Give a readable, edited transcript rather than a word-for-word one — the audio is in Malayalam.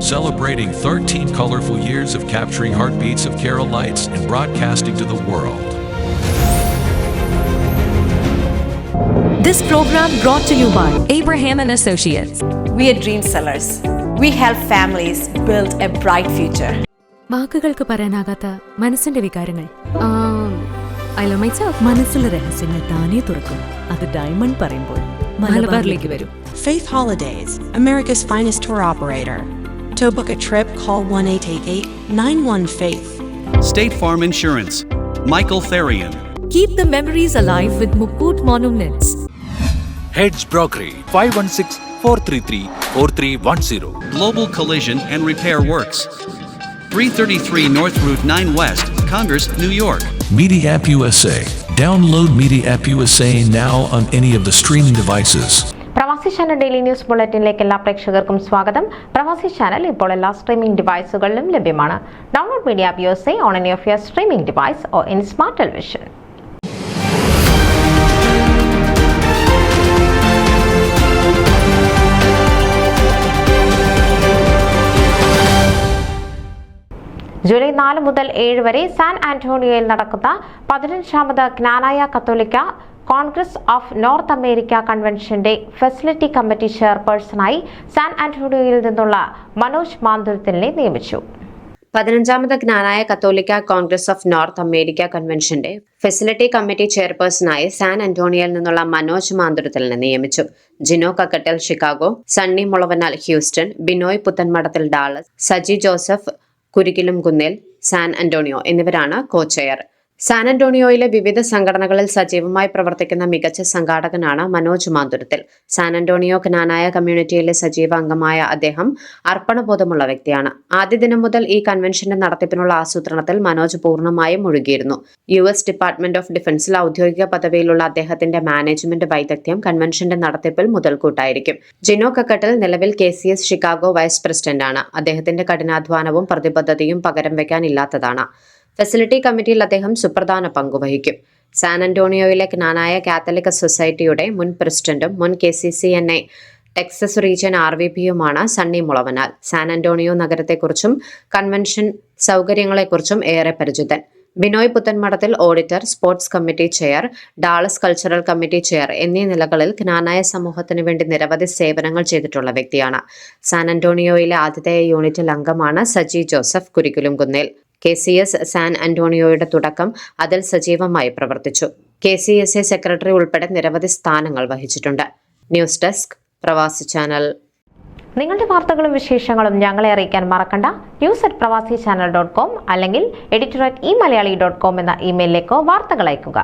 celebrating 13 colorful years of capturing heartbeats of Kerala lights and broadcasting to the world. This program brought to you by Abraham and Associates. We are dream sellers. We help families build a bright future. വാക്കുകൾക്ക് പറയാനാകാത്ത മനസ്സിന്റെ വികാരങ്ങൾ. I love myself. മനസ്സിലെ രഹസ്യങ്ങൾ താനേ തുറക്കും. അത് ഡയമണ്ട് പറയുമ്പോൾ മലബാറിലേക്ക് വരും. Faith Holidays, America's finest tour operator. To book a trip, call 1-888-91-FAITH. State Farm Insurance, Michael Therian. Keep the memories alive with Mukut Monuments. Heads Brokery 516-433-4310. Global Collision and Repair Works, 333 North Route 9 West, Congress, New York. Media App USA. Download Media App USA now on any of the streaming devices. പ്രവാസി ചാനൽ ഡെയിലി ന്യൂസ് ബുള്ളറ്റിനിലേക്ക് എല്ലാ പ്രേക്ഷകർക്കും സ്വാഗതം. പ്രവാസി ചാനൽ ഇപ്പോൾ എല്ലാ സ്ട്രീമിംഗ് ഡിവൈസുകളിലും ലഭ്യമാണ്. Download media app USA on any of your streaming device or in smart television. July 4 മുതൽ 7 വരെ സാൻ ആന്റോണിയോയിൽ നടക്കുന്ന 15ാമത് ജ്ഞാനായ കത്തോലിക്ക കോൺഗ്രസ് ഓഫ് നോർത്ത് അമേരിക്ക കൺവെൻഷന്റെ ഫെസിലിറ്റി കമ്മിറ്റി ചെയർപേഴ്സണായി സാൻ ആന്റോണിയോയിൽ നിന്നുള്ള മനോജ് മാന്തുരത്തിനെ നിയമിച്ചു. 15ാമത് ജ്ഞാനായ കത്തോലിക്ക കോൺഗ്രസ് ഓഫ് നോർത്ത് അമേരിക്ക കൺവെൻഷന്റെ ഫെസിലിറ്റി കമ്മിറ്റി ചെയർപേഴ്സണായി സാൻ ആന്റോണിയോയിൽ നിന്നുള്ള മനോജ് മാന്തുരത്തിനെ നിയമിച്ചു. Jino Kakkattal Chicago, Sunny Mulavanal Houston, Binoy Puthenmadathil Dallas, Saji Joseph Kurikkilumkunnel, San Antonio എന്നിവരാണ് കോ ചെയർ. സാൻ ആന്റോണിയോയിലെ വിവിധ സംഘടനകളിൽ സജീവമായി പ്രവർത്തിക്കുന്ന മികച്ച സംഘാടകനാണ് മനോജ് മാന്തുരത്തിൽ. സാൻ ആന്റോണിയോ ജ്ഞാനായ കമ്മ്യൂണിറ്റിയിലെ സജീവ അംഗമായ അദ്ദേഹം അർപ്പണബോധമുള്ള വ്യക്തിയാണ്. ആദ്യ ദിനം മുതൽ ഈ കൺവെൻഷന്റെ നടത്തിപ്പിനുള്ള ആസൂത്രണത്തിൽ മനോജ് പൂർണ്ണമായും മുഴുകിയിരുന്നു. US ഡിപ്പാർട്ട്മെന്റ് ഓഫ് ഡിഫൻസിൽ ഔദ്യോഗിക പദവിയിലുള്ള അദ്ദേഹത്തിന്റെ മാനേജ്മെന്റ് വൈദഗ്ധ്യം കൺവെൻഷന്റെ നടത്തിപ്പിൽ മുതൽക്കൂട്ടായിരിക്കും. ജിനോ കക്കട്ടൽ നിലവിൽ KCS ഷിക്കാഗോ വൈസ് പ്രസിഡന്റാണ്. അദ്ദേഹത്തിന്റെ കഠിനാധ്വാനവും പ്രതിബദ്ധതയും പകരം വയ്ക്കാനില്ലാത്തതാണ്. ഫെസിലിറ്റി കമ്മിറ്റിയിൽ അദ്ദേഹം സുപ്രധാന പങ്കുവഹിക്കും. സാൻ ആന്റോണിയോയിലെ ജ്ഞാനായ കാത്തലിക് സൊസൈറ്റിയുടെ മുൻ പ്രസിഡന്റും മുൻ KCCNA ടെക്സസ് റീജിയൻ RVPയുമാണ് സണ്ണി മുളവനാൽ. സാൻ ആന്റോണിയോ നഗരത്തെക്കുറിച്ചും കൺവെൻഷൻ സൗകര്യങ്ങളെക്കുറിച്ചും ഏറെ പരിചിതൻ. Binoy Puthenmadathil auditor, sports committee chair, Dallas cultural committee chair എന്നീ നിലകളിൽ ജ്ഞാനായ സമൂഹത്തിനു വേണ്ടി നിരവധി സേവനങ്ങൾ ചെയ്തിട്ടുള്ള വ്യക്തിയാണ്. സാൻ ആന്റോണിയോയിലെ ആദ്യത്തെ യൂണിറ്റിൽ അംഗമാണ് Saji Joseph Kurikkilumkunnel. KCS San ആന്റോണിയോയുടെ തുടക്കം അതിൽ സജീവമായി പ്രവർത്തിച്ചു. KCSA സെക്രട്ടറി ഉൾപ്പെടെ നിരവധി സ്ഥാനങ്ങൾ വഹിച്ചിട്ടുണ്ട്. ന്യൂസ് ഡെസ്ക്, പ്രവാസി ചാനൽ. നിങ്ങളുടെ വാർത്തകളും വിശേഷങ്ങളും ഞങ്ങളെ അറിയിക്കാൻ മറക്കണ്ട. news@pravasichannel.com അല്ലെങ്കിൽ editor@eMalayali.com എന്ന ഇമെയിലിലേക്ക് വാർത്തകൾ അയയ്ക്കുക.